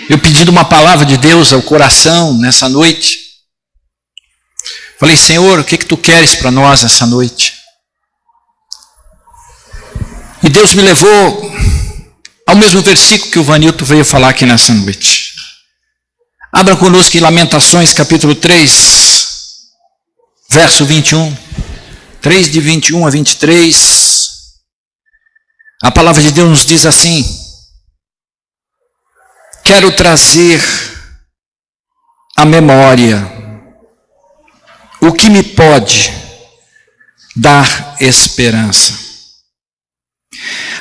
Eu pedi uma palavra de Deus ao coração nessa noite. Falei, Senhor, o que tu queres para nós essa noite? E Deus me levou ao mesmo versículo que o Vanilton veio falar aqui nessa noite. Abra conosco em Lamentações, capítulo 3, verso 21. 3 de 21 a 23. A palavra de Deus nos diz assim: quero trazer à memória o que me pode dar esperança.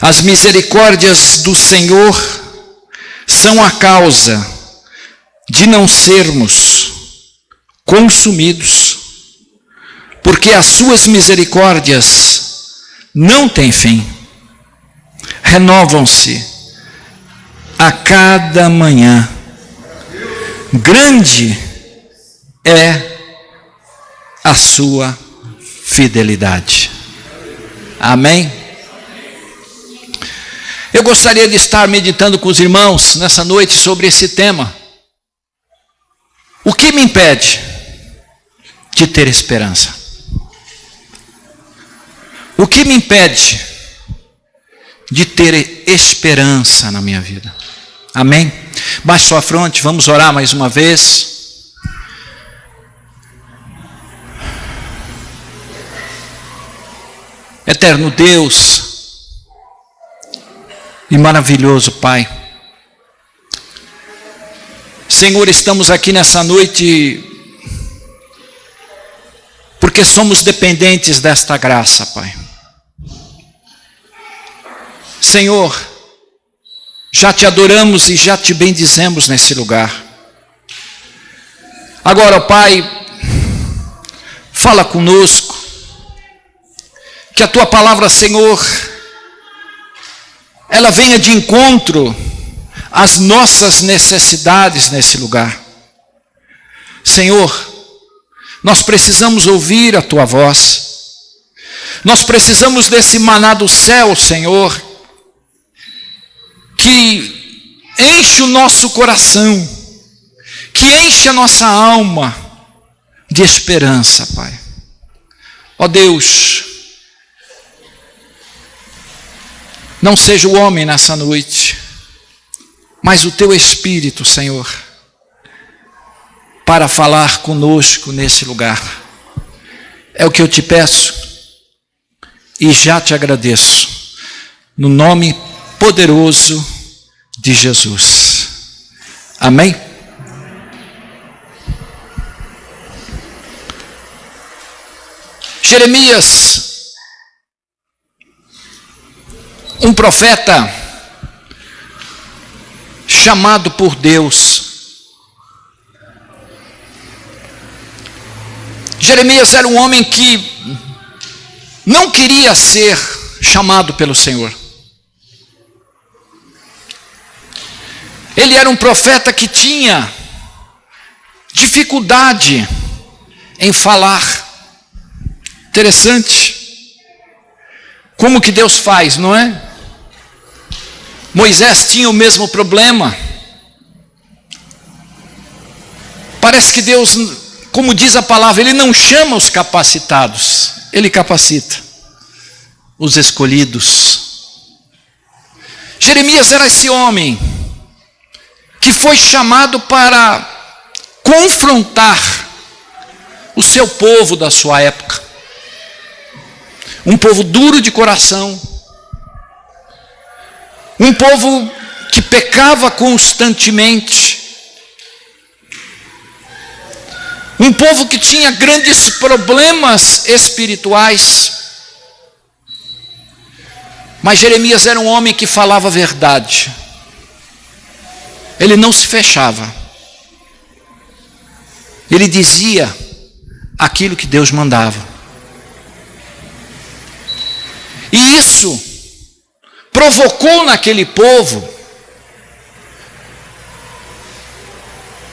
As misericórdias do Senhor são a causa de não sermos consumidos, porque as suas misericórdias não têm fim, renovam-se a cada manhã. Grande é a sua fidelidade. Amém? Eu gostaria de estar meditando com os irmãos nessa noite sobre esse tema. O que me impede de ter esperança? O que me impede de ter esperança na minha vida? Amém? Baixe sua fronte, vamos orar mais uma vez. Eterno Deus e maravilhoso Pai, Senhor, estamos aqui nessa noite porque somos dependentes desta graça, Pai. Senhor, já te adoramos e já te bendizemos nesse lugar. Agora, Pai, fala conosco, que a Tua palavra, Senhor, ela venha de encontro às nossas necessidades nesse lugar. Senhor, nós precisamos ouvir a Tua voz. Nós precisamos desse maná do céu, Senhor, que enche o nosso coração, que enche a nossa alma de esperança, Pai. Ó Deus, não seja o homem nessa noite, mas o Teu Espírito, Senhor, para falar conosco nesse lugar. É o que eu te peço e já te agradeço, no nome poderoso de Jesus. Amém? Jeremias, um profeta chamado por Deus. Jeremias era um homem que não queria ser chamado pelo Senhor. Ele era um profeta que tinha dificuldade em falar. Interessante como que Deus faz, não é? Moisés tinha o mesmo problema. Parece que Deus, como diz a palavra, Ele não chama os capacitados, Ele capacita os escolhidos. Jeremias era esse homem que foi chamado para confrontar o seu povo da sua época. Um povo duro de coração, um povo que pecava constantemente, um povo que tinha grandes problemas espirituais. Mas Jeremias era um homem que falava a verdade. Ele não se fechava. Ele dizia aquilo que Deus mandava. E isso provocou naquele povo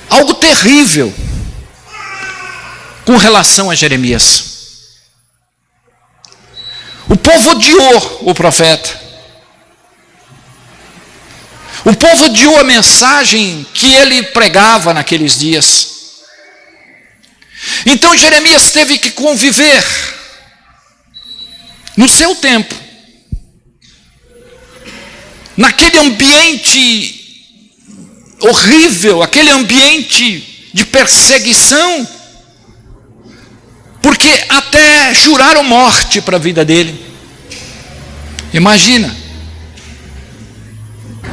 algo terrível com relação a Jeremias. O povo odiou o profeta. O povo odiou a mensagem que ele pregava naqueles dias. Então Jeremias teve que conviver no seu tempo, naquele ambiente horrível, aquele ambiente de perseguição, porque até juraram morte para a vida dele. Imagina,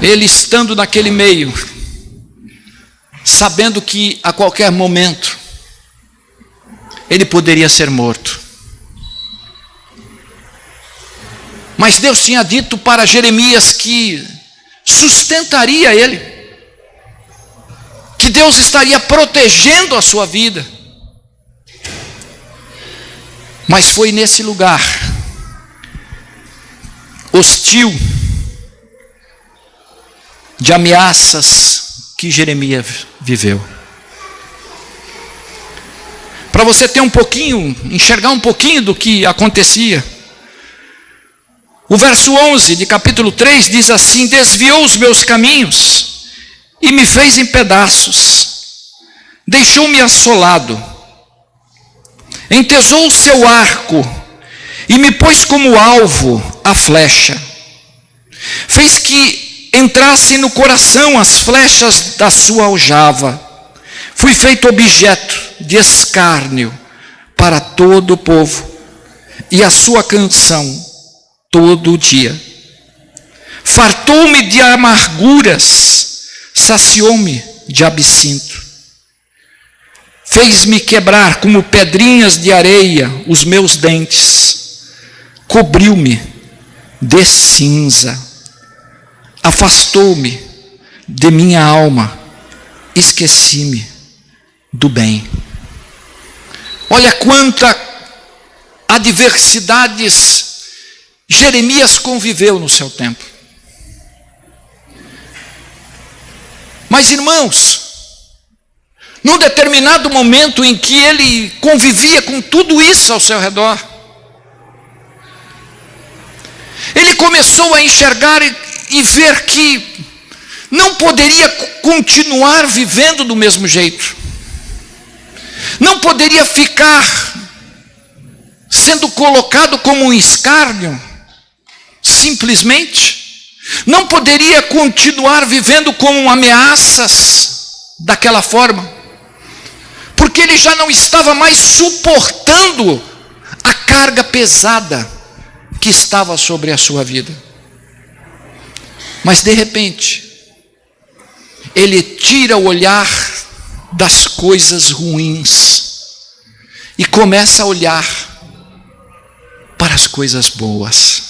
ele estando naquele meio, sabendo que a qualquer momento ele poderia ser morto. Mas Deus tinha dito para Jeremias que sustentaria ele, que Deus estaria protegendo a sua vida. Mas foi nesse lugar hostil, de ameaças, que Jeremias viveu. Para você ter enxergar um pouquinho do que acontecia, o verso 11 de capítulo 3 diz assim: desviou os meus caminhos e me fez em pedaços, deixou-me assolado, entesou o seu arco e me pôs como alvo a flecha, fez que entrassem no coração as flechas da sua aljava, fui feito objeto de escárnio para todo o povo, e a sua canção todo o dia. Fartou-me de amarguras, saciou-me de absinto. Fez-me quebrar como pedrinhas de areia os meus dentes. Cobriu-me de cinza. Afastou-me de minha alma. Esqueci-me do bem. Olha quanta adversidades Jeremias conviveu no seu tempo. Mas, irmãos, num determinado momento em que ele convivia com tudo isso ao seu redor, ele começou a enxergar e ver que não poderia continuar vivendo do mesmo jeito, não poderia ficar sendo colocado como um escárnio, simplesmente, não poderia continuar vivendo como ameaças daquela forma, porque ele já não estava mais suportando a carga pesada que estava sobre a sua vida. Mas de repente, ele tira o olhar das coisas ruins e começa a olhar para as coisas boas.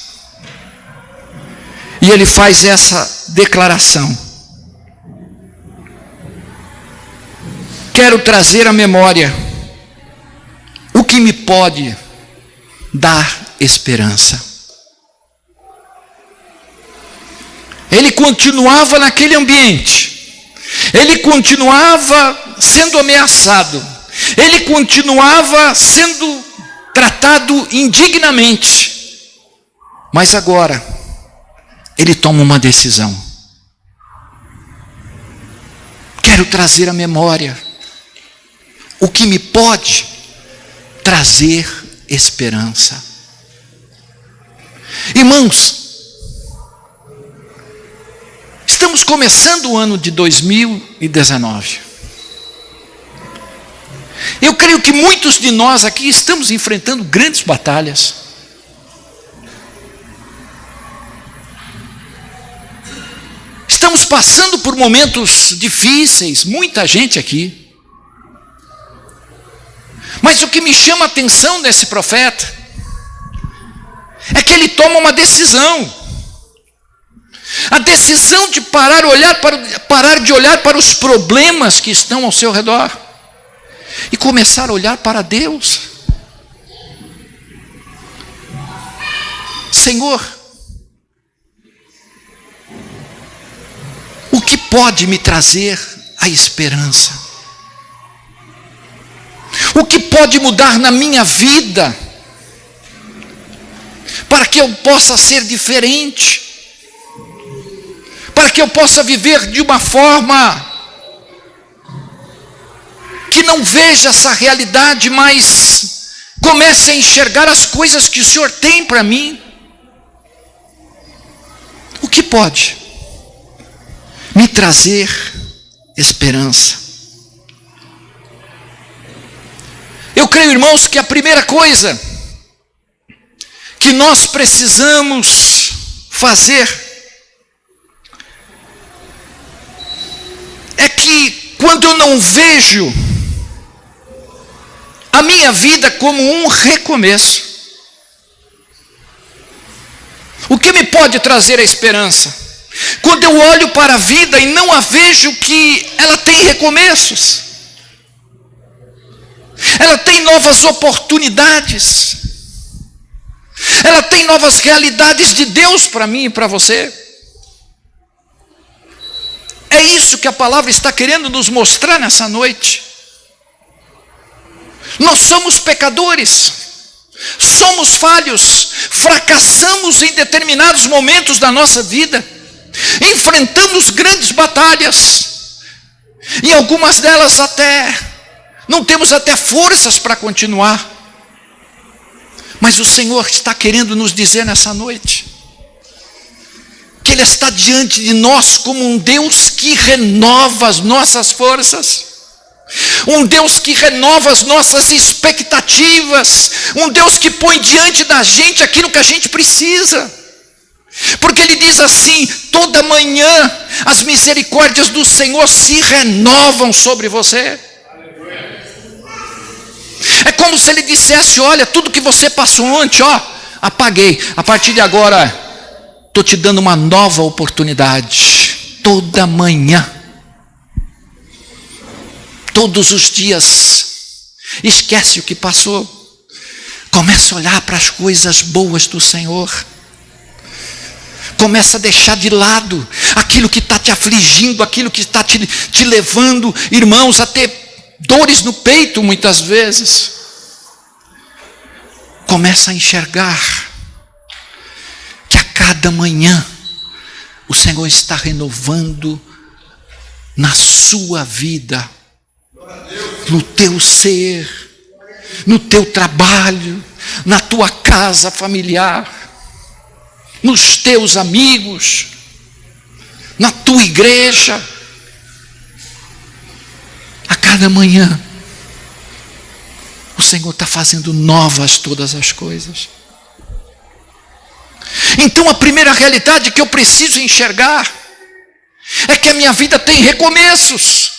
E ele faz essa declaração: quero trazer à memória o que me pode dar esperança. Ele continuava naquele ambiente, ele continuava sendo ameaçado, ele continuava sendo tratado indignamente, mas agora ele toma uma decisão: quero trazer à memória o que me pode trazer esperança. Irmãos, estamos começando o ano de 2019. Eu creio que muitos de nós aqui estamos enfrentando grandes batalhas. Estamos passando por momentos difíceis, muita gente aqui. Mas o que me chama a atenção nesse profeta é que ele toma uma decisão. A decisão de parar de olhar para os problemas que estão ao seu redor e começar a olhar para Deus. Senhor, o que pode me trazer a esperança? O que pode mudar na minha vida para que eu possa ser diferente? para que eu possa viver de uma forma que não veja essa realidade, mas comece a enxergar as coisas que o Senhor tem para mim. O que pode me trazer esperança? Eu creio, irmãos, que a primeira coisa que nós precisamos fazer é que quando eu não vejo a minha vida como um recomeço, o que me pode trazer a esperança? Quando eu olho para a vida e não a vejo que ela tem recomeços, ela tem novas oportunidades, ela tem novas realidades de Deus para mim e para você. É isso que a palavra está querendo nos mostrar nessa noite. Nós somos pecadores, somos falhos, fracassamos em determinados momentos da nossa vida, enfrentamos grandes batalhas, em algumas delas não temos até forças para continuar, mas o Senhor está querendo nos dizer nessa noite, que Ele está diante de nós como um Deus que renova as nossas forças, um Deus que renova as nossas expectativas, um Deus que põe diante da gente aquilo que a gente precisa, porque Ele diz assim: toda manhã as misericórdias do Senhor se renovam sobre você. É como se Ele dissesse: olha, tudo que você passou ontem, apaguei, a partir de agora estou te dando uma nova oportunidade, toda manhã, todos os dias. Esquece o que passou, começa a olhar para as coisas boas do Senhor, começa a deixar de lado aquilo que está te afligindo, aquilo que está te levando, irmãos, a ter dores no peito muitas vezes. Começa a enxergar que a cada manhã o Senhor está renovando na sua vida, no teu ser, no teu trabalho, na tua casa familiar, nos teus amigos, na tua igreja. A cada manhã o Senhor está fazendo novas todas as coisas. Então a primeira realidade que eu preciso enxergar é que a minha vida tem recomeços.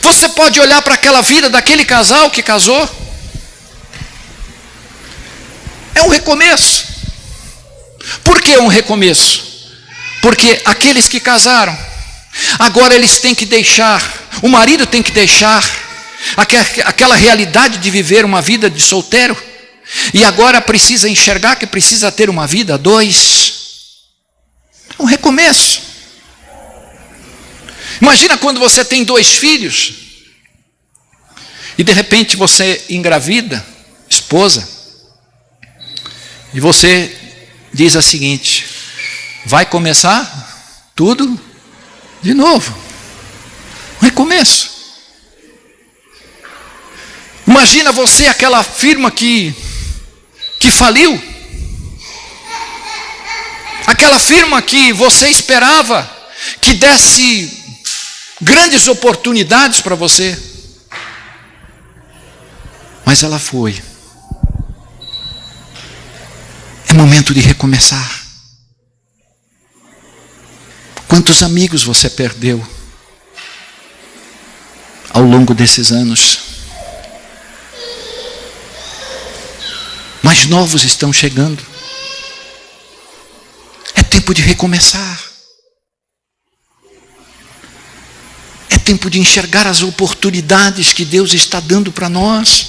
Você pode olhar para aquela vida daquele casal que casou, é um recomeço. Por que um recomeço? Porque aqueles que casaram, agora eles têm que deixar, o marido tem que deixar aquela realidade de viver uma vida de solteiro, e agora precisa enxergar que precisa ter uma vida a dois. É um recomeço. Imagina quando você tem 2 filhos e de repente você engravida, esposa, e você diz a seguinte: vai começar tudo de novo, um recomeço. Imagina você, aquela firma que faliu, aquela firma que você esperava que desse grandes oportunidades para você, mas ela foi. É momento de recomeçar. Quantos amigos você perdeu ao longo desses anos? Mas novos estão chegando. É tempo de recomeçar. É tempo de enxergar as oportunidades que Deus está dando para nós.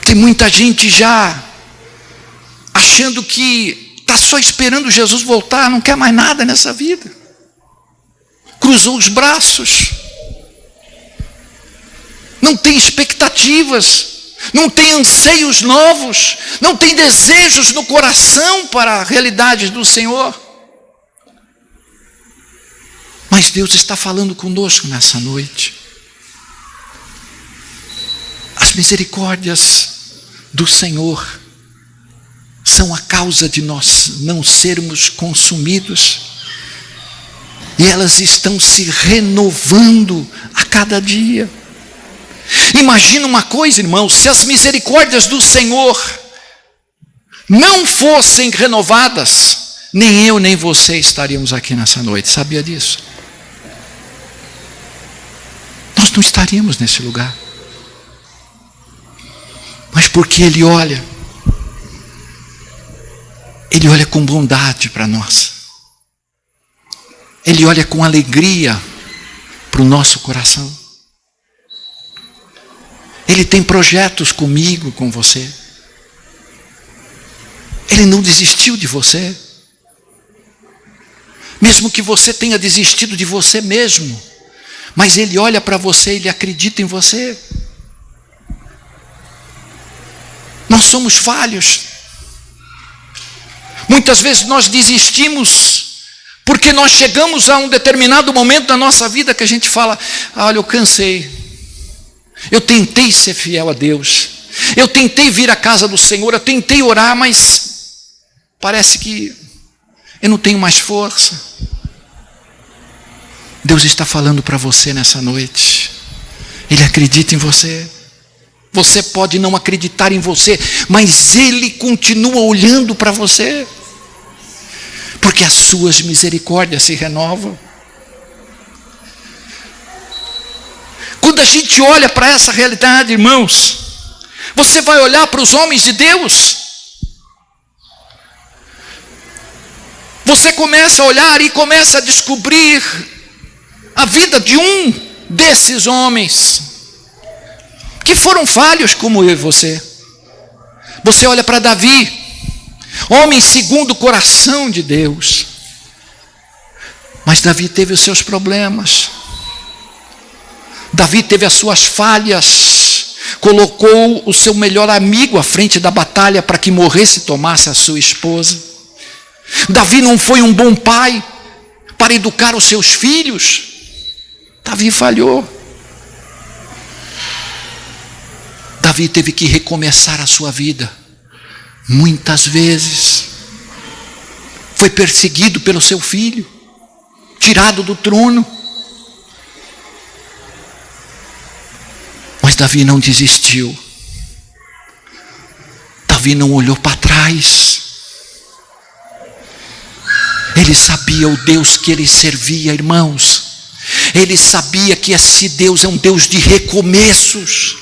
Tem muita gente já achando que está só esperando Jesus voltar, não quer mais nada nessa vida. Cruzou os braços. Não tem expectativas. não tem anseios novos, não tem desejos no coração para a realidade do Senhor. Mas Deus está falando conosco nessa noite. As misericórdias do Senhor são a causa de nós não sermos consumidos. E elas estão se renovando a cada dia. Imagina uma coisa, irmãos, se as misericórdias do Senhor não fossem renovadas, nem eu nem você estaríamos aqui nessa noite. Sabia disso? Nós não estaríamos nesse lugar. Mas porque Ele olha com bondade para nós. Ele olha com alegria para o nosso coração. Ele tem projetos comigo, com você. Ele não desistiu de você. Mesmo que você tenha desistido de você mesmo, mas Ele olha para você, Ele acredita em você. Nós somos falhos. Muitas vezes nós desistimos porque nós chegamos a um determinado momento da nossa vida que a gente fala: olha, eu cansei. Eu tentei ser fiel a Deus. Eu tentei vir à casa do Senhor. Eu tentei orar, mas parece que eu não tenho mais força. Deus está falando para você nessa noite. Ele acredita em você. Você pode não acreditar em você, mas Ele continua olhando para você. Porque as suas misericórdias se renovam. Quando a gente olha para essa realidade, irmãos, você vai olhar para os homens de Deus. Você começa a olhar e começa a descobrir a vida de um desses homens que foram falhos como eu e você. Você olha para Davi, homem segundo o coração de Deus. Mas Davi teve os seus problemas. Davi teve as suas falhas. Colocou o seu melhor amigo à frente da batalha para que morresse e tomasse a sua esposa. Davi não foi um bom pai para educar os seus filhos. Davi falhou. Davi teve que recomeçar a sua vida. Muitas vezes. Foi perseguido pelo seu filho. Tirado do trono. Mas Davi não desistiu. Davi não olhou para trás. Ele sabia o Deus que ele servia, irmãos. Ele sabia que esse Deus é um Deus de recomeços.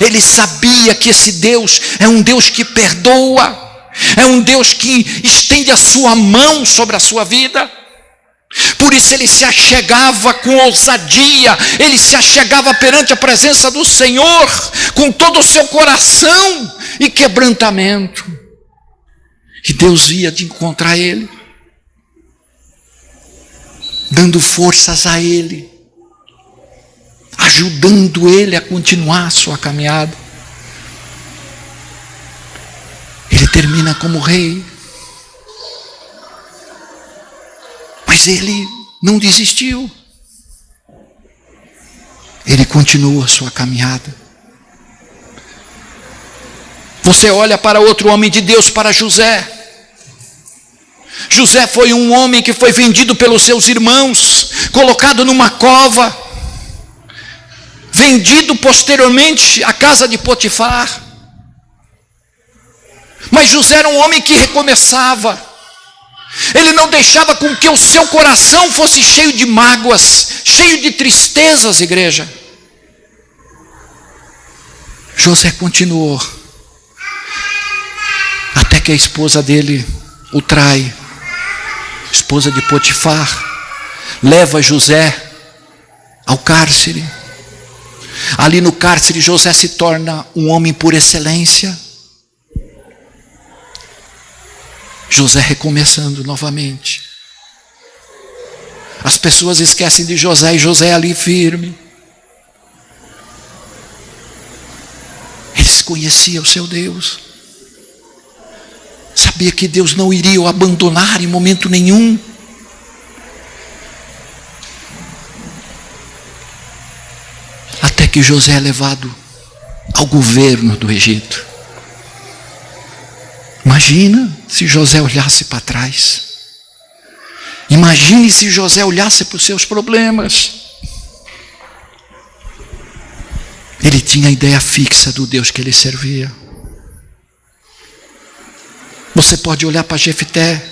Ele sabia que esse Deus é um Deus que perdoa. É um Deus que estende a sua mão sobre a sua vida. Por isso ele se achegava com ousadia. Ele se achegava perante a presença do Senhor com todo o seu coração e quebrantamento. E Deus ia de encontrar ele, dando forças a ele, ajudando ele a continuar a sua caminhada. Ele termina como rei. Mas ele não desistiu. Ele continua a sua caminhada. Você olha para outro homem de Deus, para José. José foi um homem que foi vendido pelos seus irmãos, colocado numa cova, vendido posteriormente à casa de Potifar. Mas José era um homem que recomeçava. Ele não deixava com que o seu coração fosse cheio de mágoas, cheio de tristezas, igreja. José continuou, até que a esposa dele o trai. Esposa de Potifar leva José ao cárcere. Ali no cárcere José se torna um homem por excelência. José recomeçando novamente. As pessoas esquecem de José e José ali firme. Eles conhecia o seu Deus. Sabia que Deus não iria o abandonar em momento nenhum. Até que José é levado ao governo do Egito. Imagina se José olhasse para trás. Imagine se José olhasse para os seus problemas. Ele tinha a ideia fixa do Deus que ele servia. Você pode olhar para Jefté,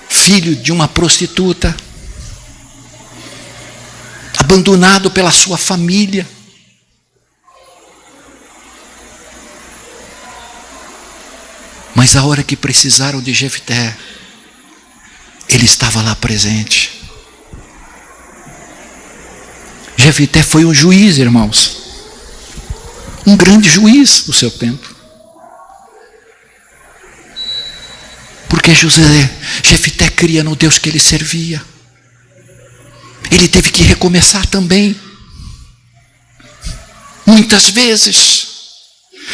filho de uma prostituta, abandonado pela sua família. Mas a hora que precisaram de Jefté, ele estava lá presente. Jefté foi um juiz, irmãos. Um grande juiz do seu tempo. Porque Jefté cria no Deus que ele servia. Ele teve que recomeçar também. Muitas vezes.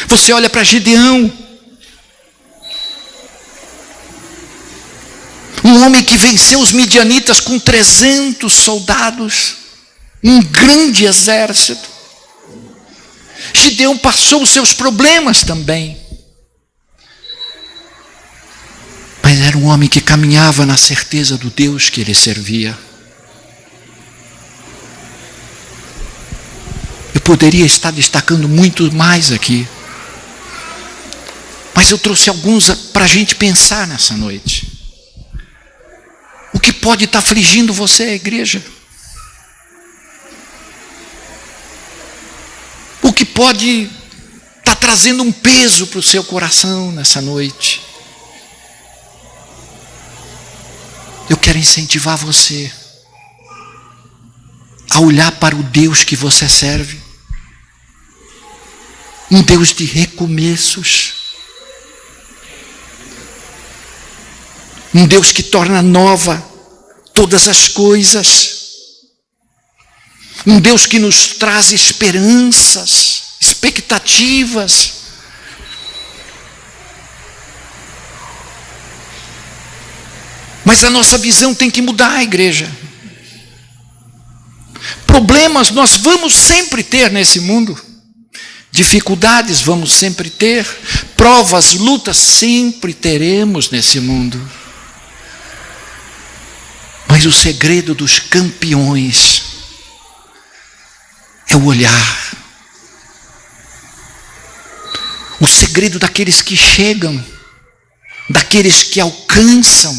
Você olha para Gideão. Um homem que venceu os midianitas com 300 soldados. Um grande exército. Gideão passou os seus problemas também. Mas era um homem que caminhava na certeza do Deus que ele servia. Eu poderia estar destacando muito mais aqui. Mas eu trouxe alguns para a gente pensar nessa noite. O que pode estar afligindo você, igreja? O que pode estar trazendo um peso para o seu coração nessa noite? Eu quero incentivar você a olhar para o Deus que você serve. Um Deus de recomeços. Um Deus que torna nova todas as coisas. Um Deus que nos traz esperanças, expectativas. Mas a nossa visão tem que mudar, igreja. Problemas nós vamos sempre ter nesse mundo. Dificuldades vamos sempre ter. Provas, lutas sempre teremos nesse mundo. Mas o segredo dos campeões é o olhar. O segredo daqueles que chegam, daqueles que alcançam,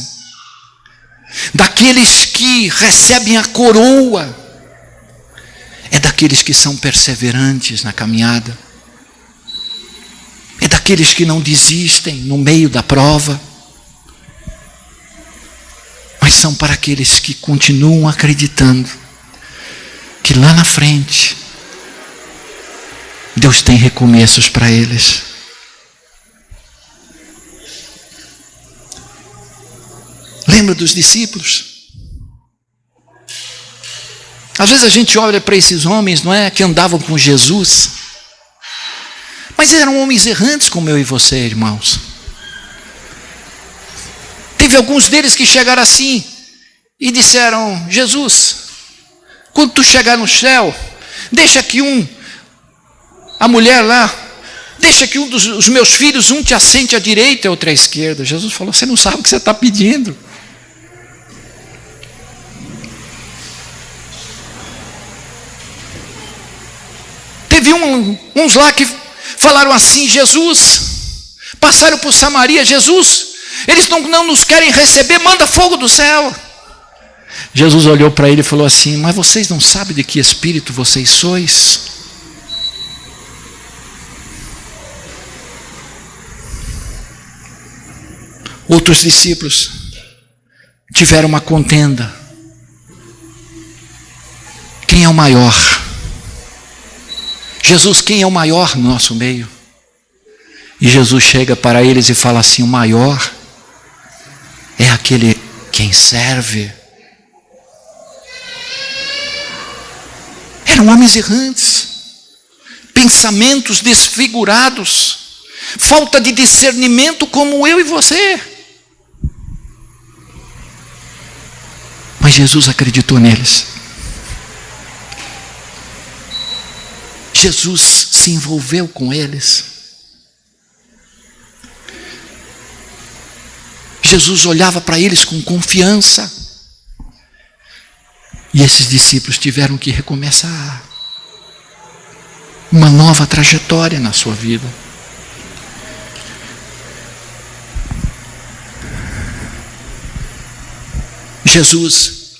daqueles que recebem a coroa, é daqueles que são perseverantes na caminhada, é daqueles que não desistem no meio da prova, mas são para aqueles que continuam acreditando que lá na frente Deus tem recomeços para eles. Lembra dos discípulos? Às vezes a gente olha para esses homens, não é, que andavam com Jesus, mas eram homens errantes como eu e você, irmãos. Teve alguns deles que chegaram assim e disseram: Jesus, quando tu chegar no céu, deixa que a mulher lá, deixa que dos meus filhos, um te assente à direita e outro à esquerda. Jesus falou: você não sabe o que você está pedindo. Teve uns lá que falaram assim: Jesus, passaram por Samaria, Jesus, eles não nos querem receber, manda fogo do céu. Jesus olhou para ele e falou assim: mas vocês não sabem de que espírito vocês sois? Outros discípulos tiveram uma contenda. Quem é o maior? Jesus, quem é o maior no nosso meio? E Jesus chega para eles e fala assim: o maior é aquele quem serve. Eram homens errantes, pensamentos desfigurados, falta de discernimento como eu e você. Mas Jesus acreditou neles. Jesus se envolveu com eles. Jesus olhava para eles com confiança. E esses discípulos tiveram que recomeçar uma nova trajetória na sua vida. Jesus,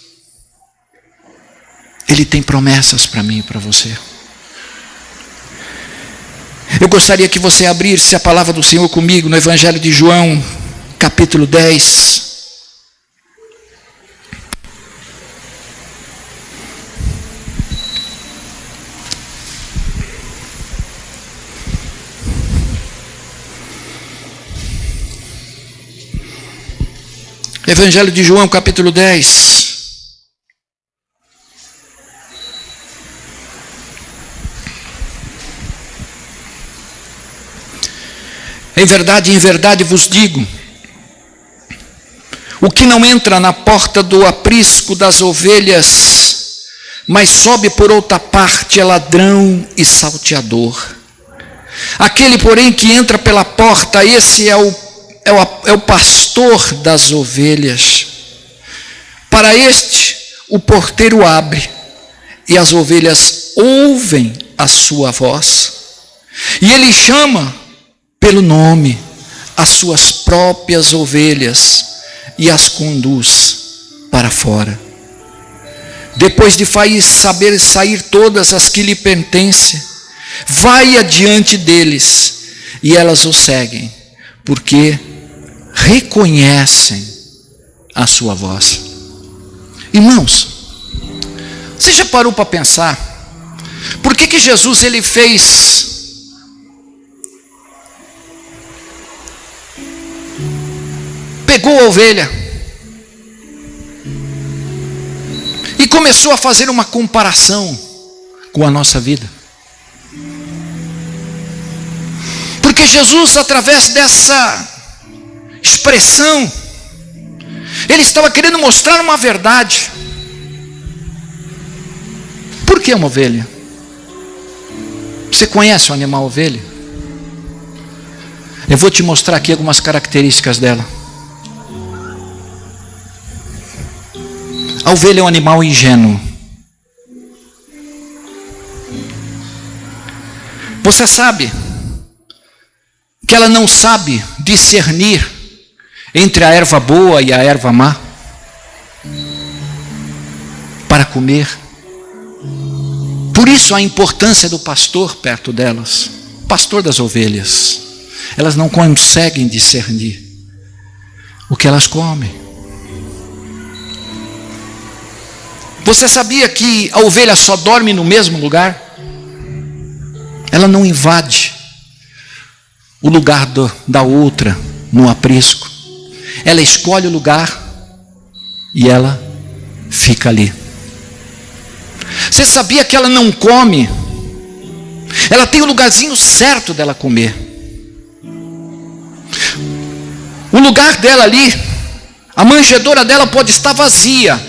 Ele tem promessas para mim e para você. Eu gostaria que você abrisse a palavra do Senhor comigo no Evangelho de João, capítulo 10. Evangelho de João, capítulo 10. Em verdade vos digo, o que não entra na porta do aprisco das ovelhas, mas sobe por outra parte, é ladrão e salteador. Aquele, porém, que entra pela porta, esse é o pastor das ovelhas. Para este, o porteiro abre, e as ovelhas ouvem a sua voz. E ele chama pelo nome as suas próprias ovelhas e as conduz para fora. Depois de saber sair todas as que lhe pertencem, vai adiante deles, e elas o seguem, porque reconhecem a sua voz. Irmãos, você já parou para pensar por que Jesus ele pegou a ovelha e começou a fazer uma comparação com a nossa vida? Porque Jesus, através dessa expressão, ele estava querendo mostrar uma verdade. Por que uma ovelha? Você conhece o animal ovelha? Eu vou te mostrar aqui algumas características dela. A ovelha é um animal ingênuo. Você sabe que ela não sabe discernir entre a erva boa e a erva má para comer. Por isso a importância do pastor perto delas, pastor das ovelhas. Elas não conseguem discernir o que elas comem. Você sabia que a ovelha só dorme no mesmo lugar? Ela não invade o lugar da outra no aprisco. Ela escolhe o lugar e ela fica ali. Você sabia que ela não come? Ela tem o lugarzinho certo dela comer. O lugar dela ali, a manjedoura dela pode estar vazia,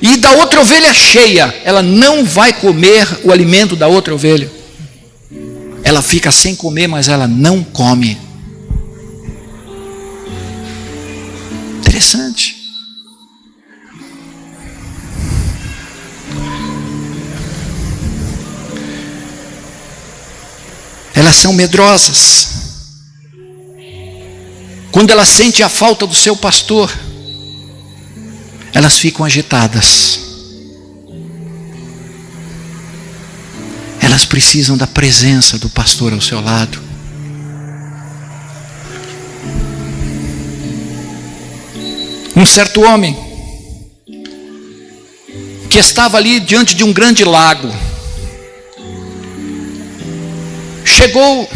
e da outra ovelha cheia, ela não vai comer o alimento da outra ovelha. Ela fica sem comer, mas ela não come. Interessante. Elas são medrosas. Quando elas sentem a falta do seu pastor, elas ficam agitadas. Elas precisam da presença do pastor ao seu lado. Um certo homem que estava ali diante de um grande lago, chegou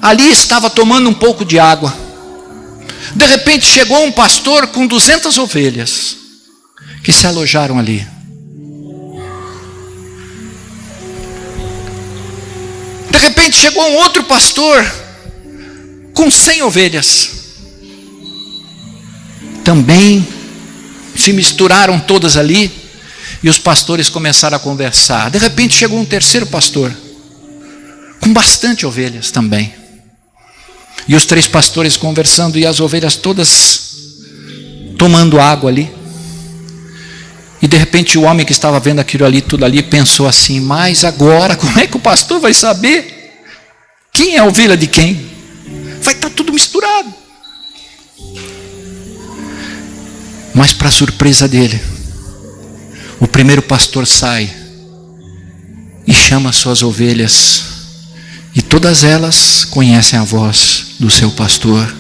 ali, estava tomando um pouco de água. De repente chegou um pastor com 200 ovelhas que se alojaram ali. De repente chegou um outro pastor com 100 ovelhas. Também se misturaram todas ali e os pastores começaram a conversar. De repente chegou um terceiro pastor com bastante ovelhas também. E os 3 pastores conversando e as ovelhas todas tomando água ali. E de repente o homem que estava vendo aquilo ali, tudo ali, pensou assim: mas agora como é que o pastor vai saber quem é a ovelha de quem? Vai estar tudo misturado. Mas para surpresa dele, o primeiro pastor sai e chama as suas ovelhas, e todas elas conhecem a voz do seu pastor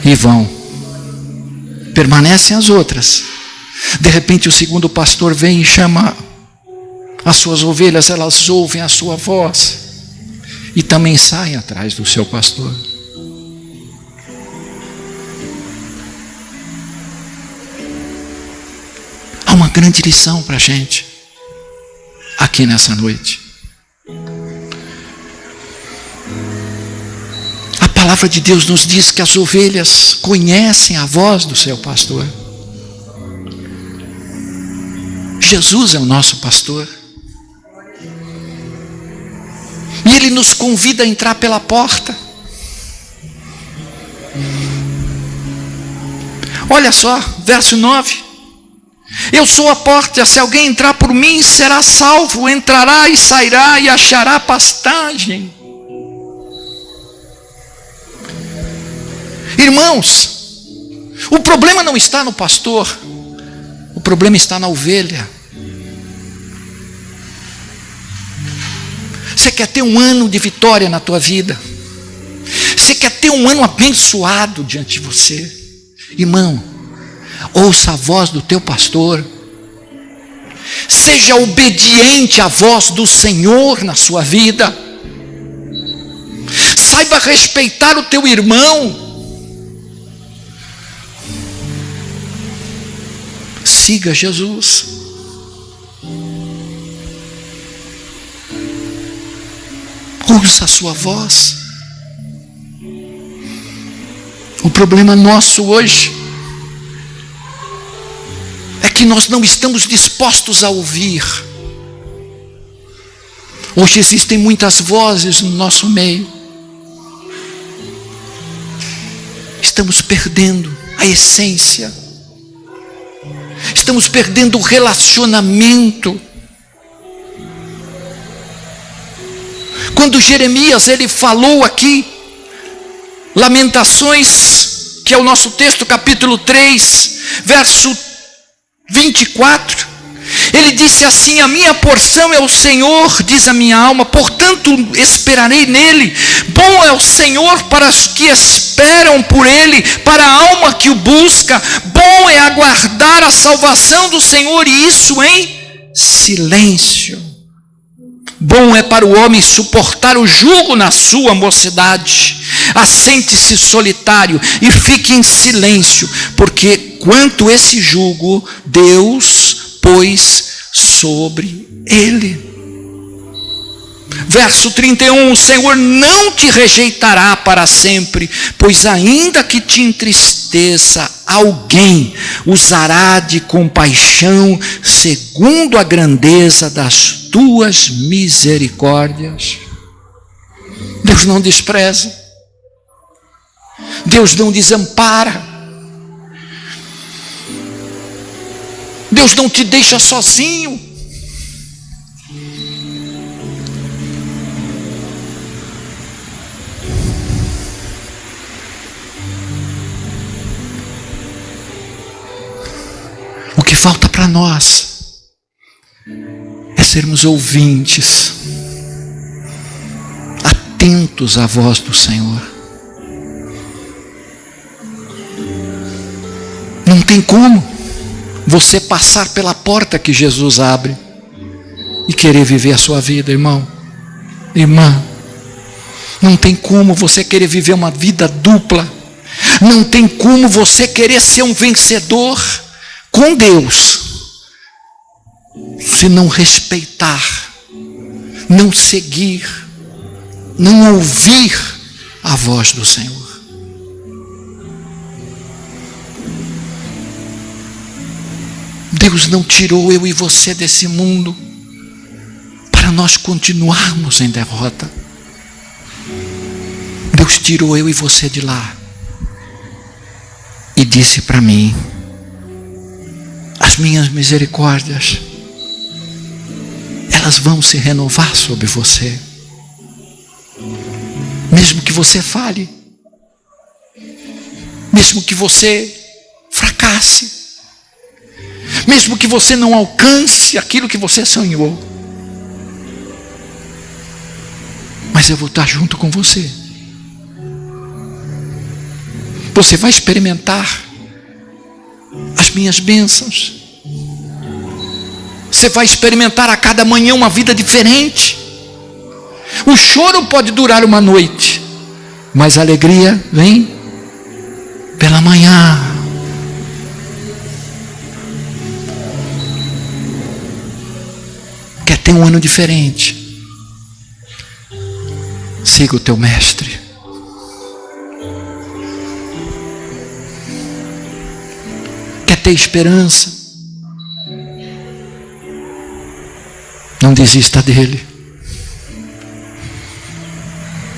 e vão. Permanecem as outras. De repente o segundo pastor vem e chama as suas ovelhas, elas ouvem a sua voz e também saem atrás do seu pastor. Há uma grande lição para a gente aqui nessa noite. A palavra de Deus nos diz que as ovelhas conhecem a voz do seu pastor. Jesus é o nosso pastor. E Ele nos convida a entrar pela porta. Olha só, verso 9. Eu sou a porta, se alguém entrar por mim será salvo, entrará e sairá e achará pastagem. Irmãos, o problema não está no pastor, o problema está na ovelha. Você quer ter um ano de vitória na tua vida? Você quer ter um ano abençoado diante de você? Irmão, ouça a voz do teu pastor. Seja obediente à voz do Senhor na sua vida. Saiba respeitar o teu irmão. Siga Jesus. Ouça a sua voz. O problema nosso hoje é que nós não estamos dispostos a ouvir. Hoje existem muitas vozes no nosso meio. Estamos perdendo a essência. Estamos perdendo o relacionamento. Quando Jeremias ele falou aqui, Lamentações, que é o nosso texto, capítulo 3, verso 24, ele disse assim: a minha porção é o Senhor, diz a minha alma, portanto esperarei nele. Bom é o Senhor para os que esperam por ele, para a alma que o busca. Bom é aguardar a salvação do Senhor, e isso em silêncio. Bom é para o homem suportar o jugo na sua mocidade. Assente-se solitário e fique em silêncio, porque quanto esse jugo, Deus pôs sobre ele. Verso 31, o Senhor não te rejeitará para sempre, pois ainda que te entristeça, alguém usará de compaixão segundo a grandeza das tuas misericórdias. Deus não despreza, Deus não desampara, Deus não te deixa sozinho. O que falta para nós é sermos ouvintes, atentos à voz do Senhor. Não tem como você passar pela porta que Jesus abre e querer viver a sua vida, irmão, irmã. Não tem como você querer viver uma vida dupla. Não tem como você querer ser um vencedor com Deus se não respeitar, não seguir, não ouvir a voz do Senhor. Deus não tirou eu e você desse mundo para nós continuarmos em derrota. Deus tirou eu e você de lá e disse para mim: as minhas misericórdias, elas vão se renovar sobre você. Mesmo que você falhe, mesmo que você fracasse, mesmo que você não alcance aquilo que você sonhou, mas eu vou estar junto com você. Você vai experimentar as minhas bênçãos. Você vai experimentar a cada manhã uma vida diferente. O choro pode durar uma noite, mas a alegria vem pela manhã. Quer ter um ano diferente? Siga o teu mestre. Quer ter esperança? Não desista dele.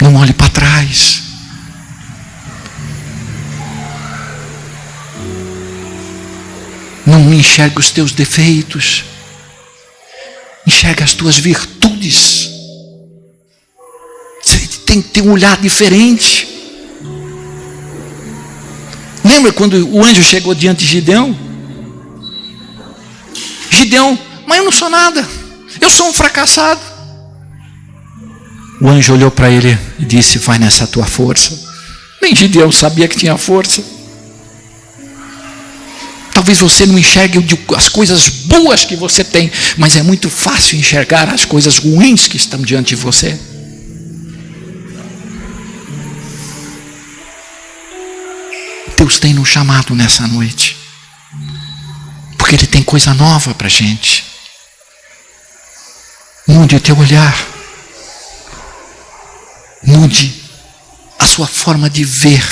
Não olhe para trás. Não enxergue os teus defeitos. Enxergue as tuas virtudes. Você tem que ter um olhar diferente. Lembra quando o anjo chegou diante de Gideão? Gideão, mas eu não sou nada. Eu sou um fracassado. O anjo olhou para ele e disse: vai nessa tua força. Nem Gideão sabia que tinha força. Talvez você não enxergue as coisas boas que você tem, mas é muito fácil enxergar as coisas ruins que estão diante de você. Deus tem nos chamado nessa noite, porque Ele tem coisa nova para a gente. Mude o teu olhar. Mude a sua forma de ver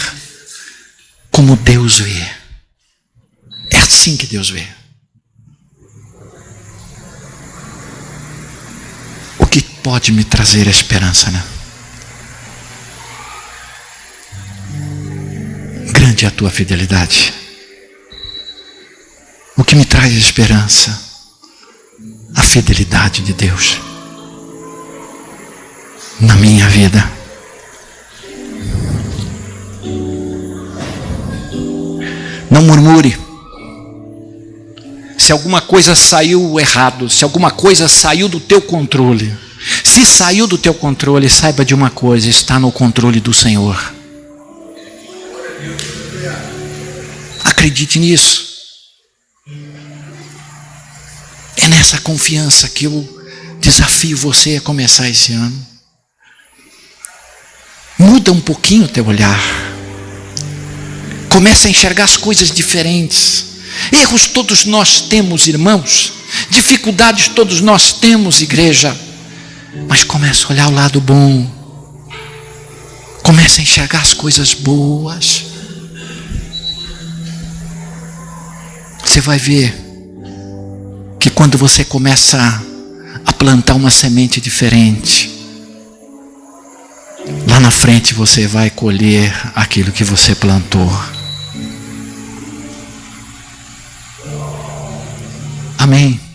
como Deus vê. É assim que Deus vê. O que pode me trazer esperança, né? Grande é a tua fidelidade. O que me traz esperança? A fidelidade de Deus na minha vida. Não murmure. Se alguma coisa saiu errado, se alguma coisa saiu do teu controle, se saiu do teu controle, saiba de uma coisa: está no controle do Senhor. Acredite nisso. É nessa confiança que eu desafio você a começar esse ano. Muda um pouquinho o teu olhar. Começa a enxergar as coisas diferentes. Erros todos nós temos, irmãos. Dificuldades todos nós temos, igreja. Mas começa a olhar o lado bom. Começa a enxergar as coisas boas. Você vai ver que quando você começa a plantar uma semente diferente, lá na frente você vai colher aquilo que você plantou. Amém.